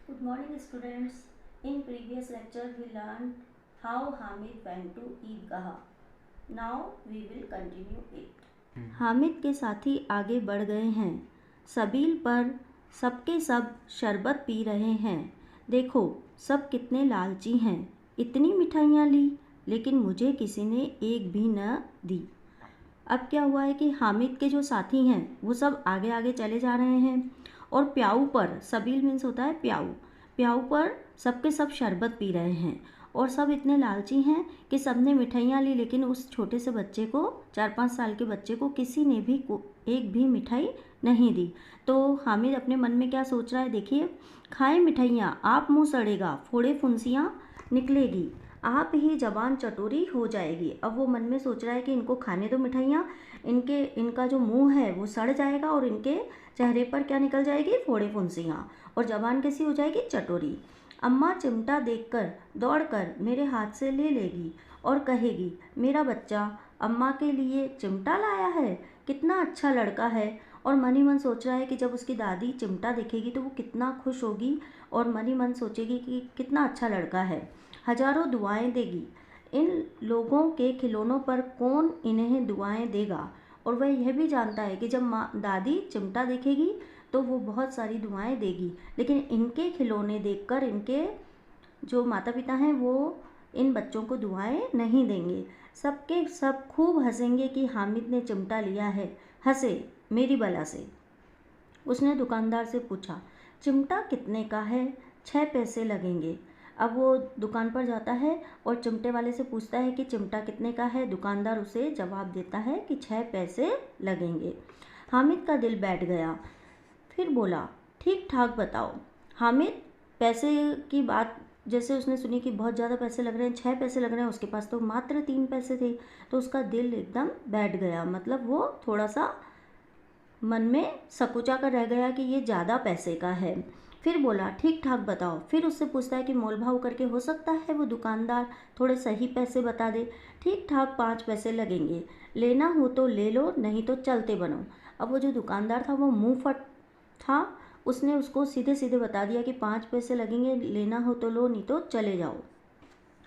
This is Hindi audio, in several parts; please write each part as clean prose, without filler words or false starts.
Good morning, students. In previous lecture, we learned how Hamid went to Eidgah. Now we will continue it. Hamid के साथी आगे बढ़ गए हैं। सबील पर सबके सब शरबत पी रहे हैं। देखो सब कितने लालची हैं। इतनी मिठाइयाँ ली, लेकिन मुझे किसी ने एक भी न दी। अब क्या हुआ है कि हामिद के जो साथी हैं वो सब आगे आगे चले जा रहे हैं और प्याऊ पर, सबील मीन्स होता है प्याऊ, प्याऊ पर सबके सब शरबत पी रहे हैं और सब इतने लालची हैं कि सब ने मिठाइयाँ ली, लेकिन उस छोटे से बच्चे को, 4-5 साल के बच्चे को किसी ने भी एक भी मिठाई नहीं दी। तो हामिद अपने मन में क्या सोच रहा है, देखिए, खाए मिठाइयाँ आप मुँह सड़ेगा, फोड़े फुंसियाँ निकलेगी, आप ही जबान चटोरी हो जाएगी। अब वो मन में सोच रहा है कि इनको खाने दो मिठाइयाँ, इनका जो मुंह है वो सड़ जाएगा और इनके चेहरे पर क्या निकल जाएगी, फोड़े फुंसियाँ, और जबान कैसी हो जाएगी, चटोरी। अम्मा चिमटा देखकर दौड़कर मेरे हाथ से ले लेगी और कहेगी, मेरा बच्चा अम्मा के लिए चिमटा लाया है, कितना अच्छा लड़का है। और मन ही मन सोच रहा है कि जब उसकी दादी चिमटा देखेगी तो वो कितना खुश होगी और मन ही मन सोचेगी कि कितना अच्छा लड़का है, हजारों दुआएं देगी। इन लोगों के खिलौनों पर कौन इन्हें दुआएं देगा। और वह यह भी जानता है कि जब माँ दादी चिमटा देखेगी तो वो बहुत सारी दुआएं देगी, लेकिन इनके खिलौने देखकर इनके जो माता पिता हैं वो इन बच्चों को दुआएं नहीं देंगे। सबके सब खूब हंसेंगे कि हामिद ने चिमटा लिया है, हंसे मेरी बला से। उसने दुकानदार से पूछा, चिमटा कितने का है? 6 पैसे लगेंगे। अब वो दुकान पर जाता है और चिमटे वाले से पूछता है कि चिमटा कितने का है। दुकानदार उसे जवाब देता है कि 6 पैसे लगेंगे। हामिद का दिल बैठ गया, फिर बोला, ठीक ठाक बताओ। हामिद पैसे की बात जैसे उसने सुनी कि बहुत ज़्यादा पैसे लग रहे हैं, 6 पैसे लग रहे हैं, उसके पास तो मात्र 3 पैसे थे, तो उसका दिल एकदम बैठ गया, मतलब वो थोड़ा सा मन में सकुचा कर रह गया कि ये ज़्यादा पैसे का है। फिर बोला, ठीक ठाक बताओ। फिर उससे पूछता है कि मोल भाव करके हो सकता है वो दुकानदार थोड़े सही पैसे बता दे। ठीक ठाक 5 पैसे लगेंगे, लेना हो तो ले लो, नहीं तो चलते बनो। अब वो जो दुकानदार था वो मुंह फट था, उसने उसको सीधे सीधे बता दिया कि 5 पैसे लगेंगे, लेना हो तो लो, नहीं तो चले जाओ।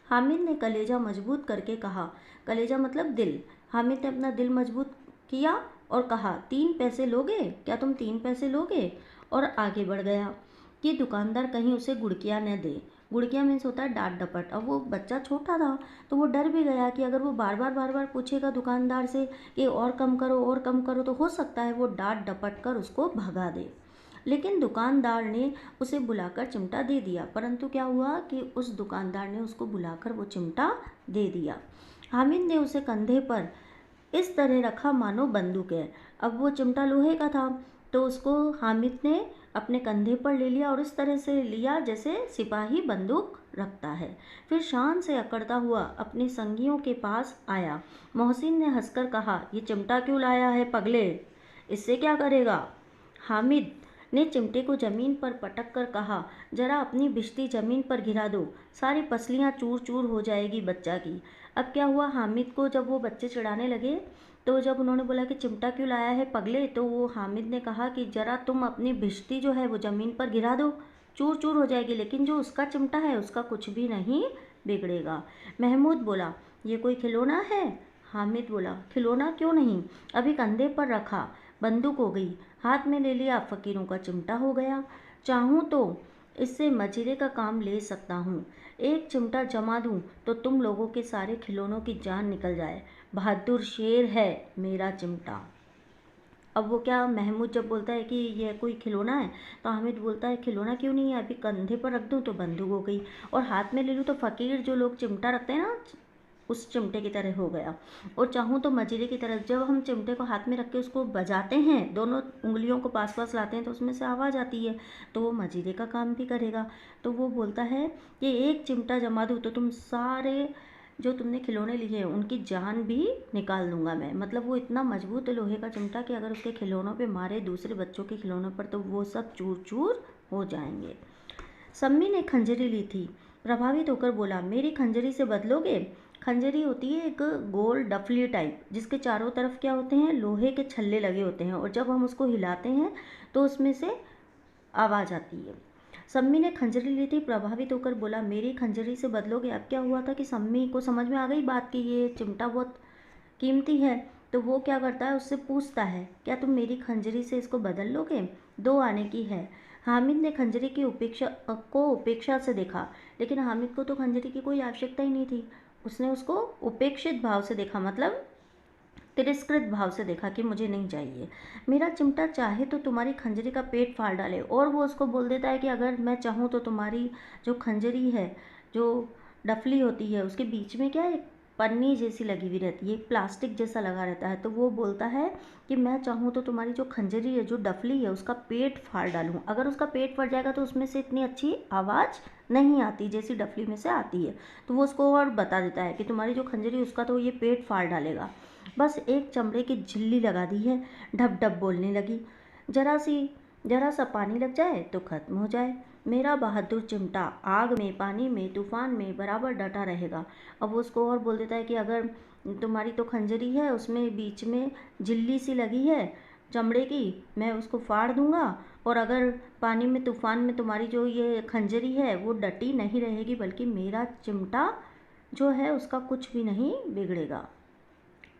हामिद ने कलेजा मजबूत करके कहा, कलेजा मतलब दिल। हामिद ने अपना दिल मजबूत किया और कहा, 3 पैसे लोगे क्या, तुम 3 पैसे लोगे? और आगे बढ़ गया कि दुकानदार कहीं उसे गुड़किया न दे। गुड़किया मीन्स होता है डांट डपट। अब वो बच्चा छोटा था तो वो डर भी गया कि अगर वो बार बार पूछेगा दुकानदार से कि और कम करो और कम करो, तो हो सकता है वो डांट डपट कर उसको भगा दे। लेकिन दुकानदार ने उसे बुलाकर चिमटा दे दिया। परंतु क्या हुआ कि उस दुकानदार ने उसको बुलाकर वो चिमटा दे दिया। हामिद ने उसे कंधे पर इस तरह रखा मानो बंदूक है। अब वो चिमटा लोहे का था तो उसको हामिद ने अपने कंधे पर ले लिया और इस तरह से लिया जैसे सिपाही बंदूक रखता है। फिर शान से अकड़ता हुआ अपने संगियों के पास आया। मोहसिन ने हंसकर कहा, ये चिमटा क्यों लाया है पगले, इससे क्या करेगा? हामिद ने चिमटे को जमीन पर पटक कर कहा, जरा अपनी बिश्ती जमीन पर गिरा दो, सारी पसलियां चूर चूर हो जाएगी बच्चा की। अब क्या हुआ, हामिद को जब वो बच्चे चिढ़ाने लगे तो जब उन्होंने बोला कि चिमटा क्यों लाया है पगले, तो वो हामिद ने कहा कि जरा तुम अपनी भिश्ती जो है वो ज़मीन पर गिरा दो, चूर चूर हो जाएगी, लेकिन जो उसका चिमटा है उसका कुछ भी नहीं बिगड़ेगा। महमूद बोला, ये कोई खिलौना है? हामिद बोला, खिलौना क्यों नहीं, अभी कंधे पर रखा, बंदूक हो गई, हाथ में ले लिया, फ़कीरों का चिमटा हो गया। चाहूँ तो इससे मजीरे का काम ले सकता हूँ, एक चिमटा जमा दूँ तो तुम लोगों के सारे खिलौनों की जान निकल जाए। बहादुर शेर है मेरा चिमटा। अब वो क्या, महमूद जब बोलता है कि यह कोई खिलौना है तो हामिद बोलता है, खिलौना क्यों नहीं है, अभी कंधे पर रख दूँ तो बंदूक हो गई, और हाथ में ले लूँ तो फ़कीर जो लोग चिमटा रखते हैं ना, उस चिमटे की तरह हो गया। और चाहूँ तो मजीरे की तरह, जब हम चिमटे को हाथ में रख के उसको बजाते हैं, दोनों उंगलियों को पास पास लाते हैं तो उसमें से आवाज़ आती है, तो वो मजीरे का काम भी करेगा। तो वो बोलता है कि एक चिमटा जमा दूँ तो तुम सारे जो तुमने खिलौने लिए हैं उनकी जान भी निकाल दूंगा मैं। मतलब वो इतना मजबूत है लोहे का चिमटा कि अगर उसके खिलौनों पे मारे दूसरे बच्चों के खिलौनों पर तो वो सब चूर चूर हो जाएंगे। सम्मी ने खंजरी ली थी, प्रभावित होकर बोला, मेरी खंजरी से बदलोगे? खंजरी होती है एक गोल डफली टाइप, जिसके चारों तरफ क्या होते हैं, लोहे के छल्ले लगे होते हैं, और जब हम उसको हिलाते हैं तो उसमें से आवाज़ आती है। सम्मी ने खंजरी ली थी। प्रभावित होकर बोला, मेरी खंजरी से बदलोगे? अब क्या हुआ था कि सम्मी को समझ में आ गई बात कि ये चिमटा बहुत कीमती है। तो वो क्या करता है, उससे पूछता है, क्या तुम मेरी खंजरी से इसको बदल लोगे? 2 आने की है। हामिद ने खंजरी की उपेक्षा से देखा, लेकिन हामिद को तो खंजरी की कोई आवश्यकता ही नहीं थी। उसने उसको उपेक्षित भाव से देखा, मतलब तिरस्कृत भाव से देखा कि मुझे नहीं चाहिए। मेरा चिमटा चाहे तो तुम्हारी खंजरी का पेट फाड़ डाले। और वो उसको बोल देता है कि अगर मैं चाहूँ तो तुम्हारी जो खंजरी है, जो डफली होती है, उसके बीच में क्या है, पन्नी जैसी लगी हुई रहती है, प्लास्टिक जैसा लगा रहता है। तो वो बोलता है कि मैं चाहूँ तो तुम्हारी जो खंजरी है, जो डफली है, उसका पेट फाड़ डालूँ। अगर उसका पेट फट जाएगा तो उसमें से इतनी अच्छी आवाज़ नहीं आती जैसी डफली में से आती है। तो वो उसको और बता देता है कि तुम्हारी जो खंजरी, उसका तो ये पेट फाड़ डालेगा। बस एक चमड़े की झिल्ली लगा दी है। ढप ढप बोलने लगी, जरा सा पानी लग जाए तो खत्म हो जाए। मेरा बहादुर चिमटा आग में, पानी में, तूफान में बराबर डटा रहेगा। अब वो उसको और बोल देता है कि अगर तुम्हारी तो खंजरी है, उसमें बीच में झिल्ली सी लगी है चमड़े की, मैं उसको फाड़ दूंगा। और अगर पानी में, तूफान में तुम्हारी जो ये खंजरी है वो डटी नहीं रहेगी, बल्कि मेरा चिमटा जो है उसका कुछ भी नहीं बिगड़ेगा।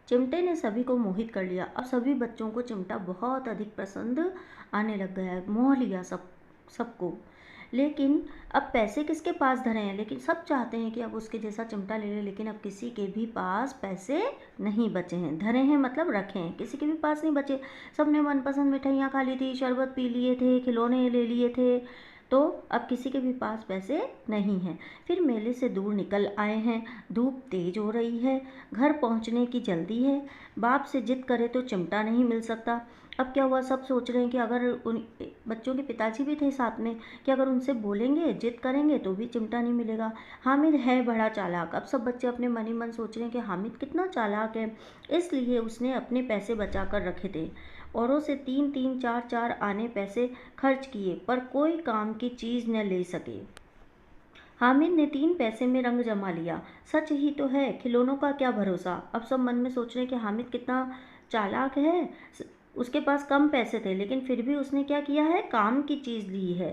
चिमटे ने सभी को मोहित कर लिया। अब सभी बच्चों को चिमटा बहुत अधिक पसंद आने लग गया है, मोह लिया सबको। लेकिन अब पैसे किसके पास धरे हैं? लेकिन सब चाहते हैं कि अब उसके जैसा चिमटा ले ले, लेकिन अब किसी के भी पास पैसे नहीं बचे हैं। धरे हैं मतलब रखे हैं, किसी के भी पास नहीं बचे। सबने मनपसंद मिठाइयाँ खा ली थी, शरबत पी लिए थे, खिलौने ले लिए थे, तो अब किसी के भी पास पैसे नहीं हैं। फिर मेले से दूर निकल आए हैं। धूप तेज हो रही है, घर पहुंचने की जल्दी है। बाप से जिद करे तो चिमटा नहीं मिल सकता। अब क्या हुआ, सब सोच रहे हैं कि अगर उन बच्चों के पिताजी भी थे साथ में, कि अगर उनसे बोलेंगे, जिद करेंगे तो भी चिमटा नहीं मिलेगा। हामिद है बड़ा चालाक। अब सब बच्चे अपने मन ही मन सोच रहे हैं कि हामिद कितना चालाक है, इसलिए उसने अपने पैसे बचा कर रखे थे। औरों से 3-3, 4-4 आने पैसे खर्च किए, पर कोई काम की चीज़ न ले सके। हामिद ने 3 पैसे में रंग जमा लिया। सच ही तो है, खिलौनों का क्या भरोसा। अब सब मन में सोच रहे हैं कि हामिद कितना चालाक है। उसके पास कम पैसे थे, लेकिन फिर भी उसने क्या किया है, काम की चीज़ ली है।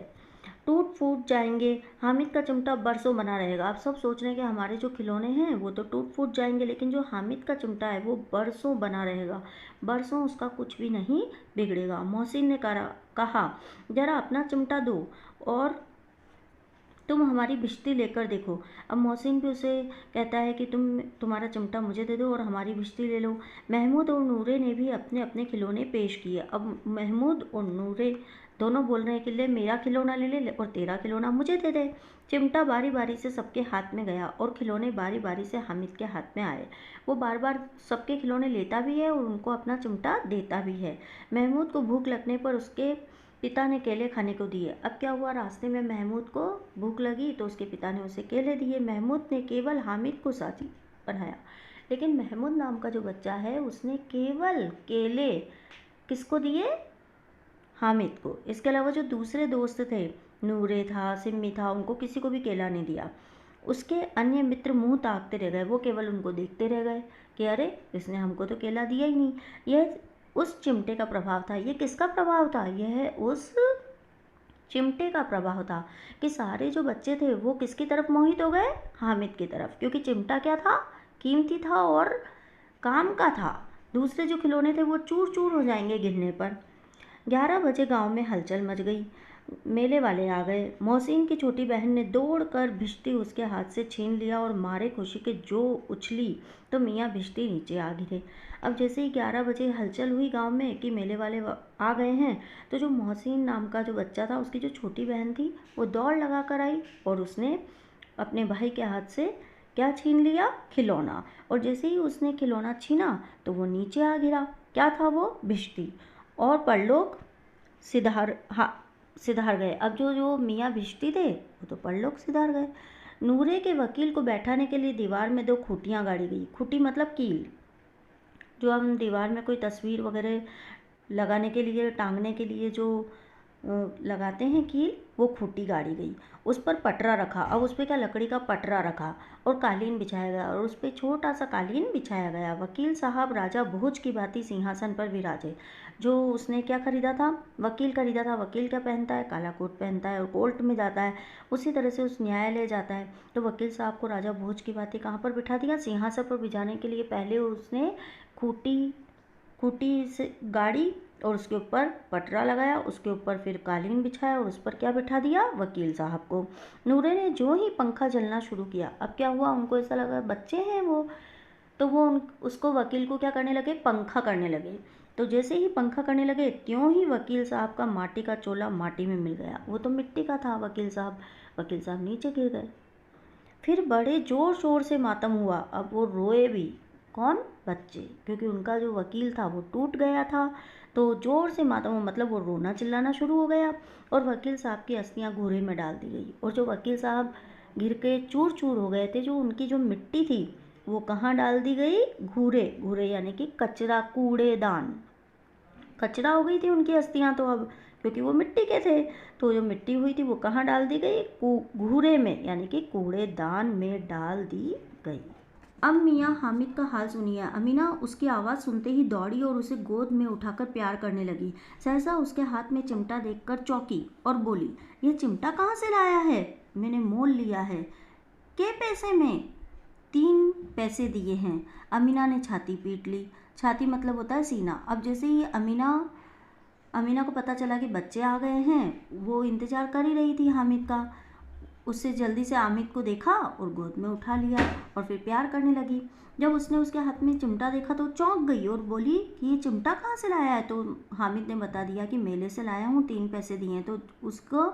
टूट फूट जाएंगे, हामिद का चिमटा बरसों बना रहेगा। आप सब सोच रहे हैं कि हमारे जो खिलौने हैं वो तो टूट फूट जाएंगे, लेकिन जो हामिद का चिमटा है वो बरसों बना रहेगा। बरसों उसका कुछ भी नहीं बिगड़ेगा। मोहसिन ने कहा, जरा अपना चिमटा दो और तुम हमारी भिश्ती लेकर देखो। अब मोहसिन भी उसे कहता है कि तुम्हारा चिमटा मुझे दे दो और हमारी भिश्ती ले लो। महमूद और नूरे ने भी अपने अपने खिलौने पेश किए। अब महमूद और नूरे दोनों बोल रहे हैं कि ले मेरा खिलौना ले ले और तेरा खिलौना मुझे दे दे। चिमटा बारी बारी से सबके हाथ में गया और खिलौने बारी बारी से हामिद के हाथ में आए। वो बार बार सबके खिलौने लेता भी है और उनको अपना चिमटा देता भी है। महमूद को भूख लगने पर उसके पिता ने केले खाने को दिए। अब क्या हुआ, रास्ते में महमूद को भूख लगी तो उसके पिता ने उसे केले दिए। महमूद ने केवल हामिद को साथी बनाया, लेकिन महमूद नाम का जो बच्चा है उसने केवल केले किसको दिए, हामिद को। इसके अलावा जो दूसरे दोस्त थे, नूरे था, सिम्मी था, उनको किसी को भी केला नहीं दिया। उसके अन्य मित्र मुंह ताकते रह गए, वो केवल उनको देखते रह गए कि अरे इसने हमको तो केला दिया ही नहीं। यह उस चिमटे का प्रभाव था। ये किसका प्रभाव था? यह उस चिमटे का प्रभाव था कि सारे जो बच्चे थे वो किसकी तरफ मोहित हो गए, हामिद की तरफ, क्योंकि चिमटा क्या था, कीमती था और काम का था। दूसरे जो खिलौने थे वो चूर चूर हो जाएंगे गिरने पर। 11 बजे गांव में हलचल मच गई। मेले वाले आ गए। मोहसिन की छोटी बहन ने दौड़कर भिश्ती उसके हाथ से छीन लिया और मारे खुशी के जो उछली तो मियाँ भिश्ती नीचे आ गिरे। अब जैसे ही 11 बजे हलचल हुई गांव में कि मेले वाले आ गए हैं, तो जो मोहसिन नाम का जो बच्चा था, उसकी जो छोटी बहन थी, वो दौड़ लगा कर आई और उसने अपने भाई के हाथ से क्या छीन लिया, खिलौना। और जैसे ही उसने खिलौना छीना तो वो नीचे आ गिरा। क्या था वो, भिश्ती। और परलोक सिधार गए। अब जो मियाँ भिश्ती थे वो तो परलोक सिधार गए। नूरे के वकील को बैठाने के लिए दीवार में 2 खूंटियाँ गाड़ी गई। खूंटी मतलब कील, जो हम दीवार में कोई तस्वीर वगैरह लगाने के लिए, टांगने के लिए जो लगाते हैं कील, वो खूंटी गाड़ी गई, उस पर पटरा रखा। अब उस पर क्या, लकड़ी का पटरा रखा और कालीन बिछाया गया और उस पर छोटा सा कालीन बिछाया गया। वकील साहब राजा भोज की भांति सिंहासन पर विराजे। जो उसने क्या खरीदा था, वकील खरीदा था। वकील क्या पहनता है, काला कोट पहनता है और कोर्ट में जाता है। उसी तरह से उस न्यायालय जाता है। तो वकील साहब को राजा भोज की भांति कहाँ पर बिठा दिया, सिंहासन पर बिठाने के लिए पहले उसने खूंटी से गाड़ी और उसके ऊपर पटरा लगाया, उसके ऊपर फिर कालीन बिछाया और उस पर क्या बिठा दिया, वकील साहब को। नूरे ने जो ही पंखा चलना शुरू किया, अब क्या हुआ, उनको ऐसा लगा बच्चे हैं वो, तो वो उसको वकील को क्या करने लगे, पंखा करने लगे। तो जैसे ही पंखा करने लगे, त्यों ही वकील साहब का माटी का चोला माटी में मिल गया। वो तो मिट्टी का था वकील साहब नीचे गिर गए। फिर बड़े जोर शोर से मातम हुआ। अब वो रोए भी कौन, बच्चे, क्योंकि उनका जो वकील था वो टूट गया था। तो जोर से मातम, मतलब वो रोना चिल्लाना शुरू हो गया और वकील साहब की अस्थियां घूरे में डाल दी गई। और जो वकील साहब गिर के चूर चूर हो गए थे, जो उनकी जो मिट्टी थी वो कहाँ डाल दी गई, घूरे यानी कि कचरा, कूड़ेदान, कचरा हो गई थी उनकी अस्थियां तो अब, क्योंकि वो मिट्टी के थे। तो जो मिट्टी हुई थी वो कहाँ डाल दी गई, घूरे में यानी कि कूड़ेदान में डाल दी गई। अब मियाँ हामिद का हाल सुनिए। अमीना उसकी आवाज़ सुनते ही दौड़ी और उसे गोद में उठाकर प्यार करने लगी। सहसा उसके हाथ में चिमटा देखकर चौंकी और बोली, ये चिमटा कहाँ से लाया है? मैंने मोल लिया है। के पैसे में? 3 पैसे दिए हैं। अमीना ने छाती पीट ली। छाती मतलब होता है सीना। अब जैसे ही अमीना को पता चला कि बच्चे आ गए हैं, वो इंतज़ार कर ही रही थी हामिद का। उससे जल्दी से हामिद को देखा और गोद में उठा लिया और फिर प्यार करने लगी। जब उसने उसके हाथ में चिमटा देखा तो चौंक गई और बोली कि ये चिमटा कहाँ से लाया है? तो हामिद ने बता दिया कि मेले से लाया हूँ, 3 पैसे दिए। तो उसको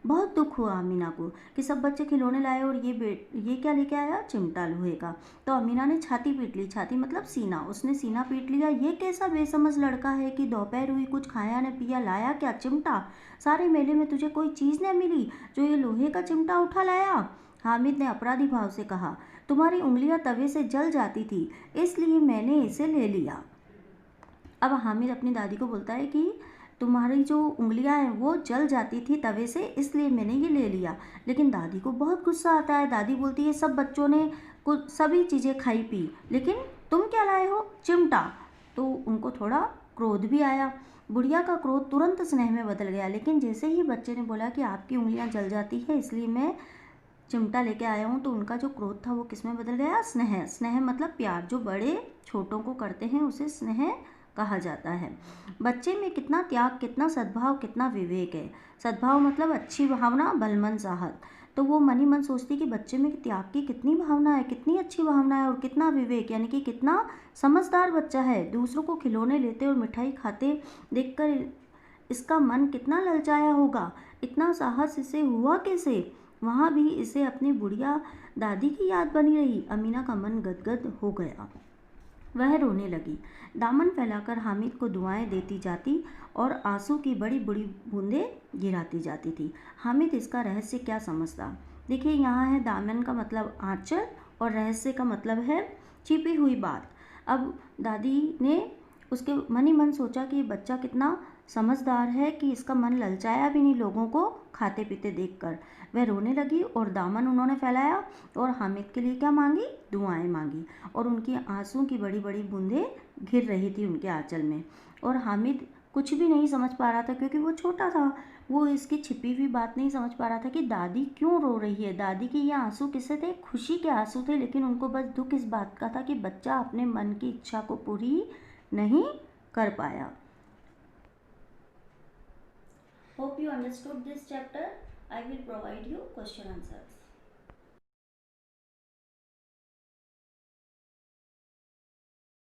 बहुत दुख हुआ अमीना को कि सब बच्चे खिलौने लाए और ये क्या लेके आया, चिमटा लोहे का। तो अमीना ने छाती पीट ली। छाती मतलब सीना। उसने सीना पीट लिया। ये कैसा बेसमझ लड़का है कि दोपहर हुई, कुछ खाया न पिया, लाया क्या, चिमटा? सारे मेले में तुझे कोई चीज़ न मिली जो ये लोहे का चिमटा उठा लाया? हामिद ने अपराधी भाव से कहा, तुम्हारी उंगलियां तवे से जल जाती थी, इसलिए मैंने इसे ले लिया। अब हामिद अपनी दादी को बोलता है कि तुम्हारी जो उंगलियां हैं वो जल जाती थी तवे से, इसलिए मैंने ये ले लिया। लेकिन दादी को बहुत गुस्सा आता है। दादी बोलती है, सब बच्चों ने कुछ सभी चीज़ें खाई पी, लेकिन तुम क्या लाए हो, चिमटा। तो उनको थोड़ा क्रोध भी आया। बुढ़िया का क्रोध तुरंत स्नेह में बदल गया। लेकिन जैसे ही बच्चे ने बोला कि आपकी उंगलियां जल जाती है इसलिए मैं चिमटा लेके आया हूँ, तो उनका जो क्रोध था वो किस में बदल गया, स्नेह। स्नेह मतलब प्यार। जो बड़े छोटों को करते हैं उसे स्नेह कहा जाता है। बच्चे में कितना त्याग, कितना सद्भाव, कितना विवेक है। सद्भाव मतलब अच्छी भावना, भलमन चाहत। तो वो मन ही मन सोचती कि बच्चे में त्याग की कितनी भावना है, कितनी अच्छी भावना है और कितना विवेक, यानी कि कितना समझदार बच्चा है। दूसरों को खिलौने लेते और मिठाई खाते देखकर इसका मन कितना ललचाया होगा। इतना साहस इसे हुआ कैसे? वहाँ भी इसे अपनी बुढ़िया दादी की याद बनी रही। अमीना का मन गदगद हो गया। वह रोने लगी। दामन फैलाकर हामिद को दुआएं देती जाती और आंसू की बड़ी बड़ी बूंदें गिराती जाती थी। हामिद इसका रहस्य क्या समझता? देखिए, यहाँ है दामन का मतलब आंचल और रहस्य का मतलब है छिपी हुई बात। अब दादी ने उसके मन ही मन सोचा कि बच्चा कितना समझदार है कि इसका मन ललचाया भी नहीं लोगों को खाते पीते देखकर। वह रोने लगी और दामन उन्होंने फैलाया और हामिद के लिए क्या मांगी, दुआएं मांगी। और उनकी आंसू की बड़ी बड़ी बूंदें गिर रही थी उनके आंचल में। और हामिद कुछ भी नहीं समझ पा रहा था क्योंकि वो छोटा था। वो इसकी छिपी हुई बात नहीं समझ पा रहा था कि दादी क्यों रो रही है। दादी के ये आंसू किससे थे, खुशी के आंसू थे। लेकिन उनको बस दुख इस बात का था कि बच्चा अपने मन की इच्छा को पूरी नहीं कर पाया। Hope you understood this chapter. I will provide you question answers.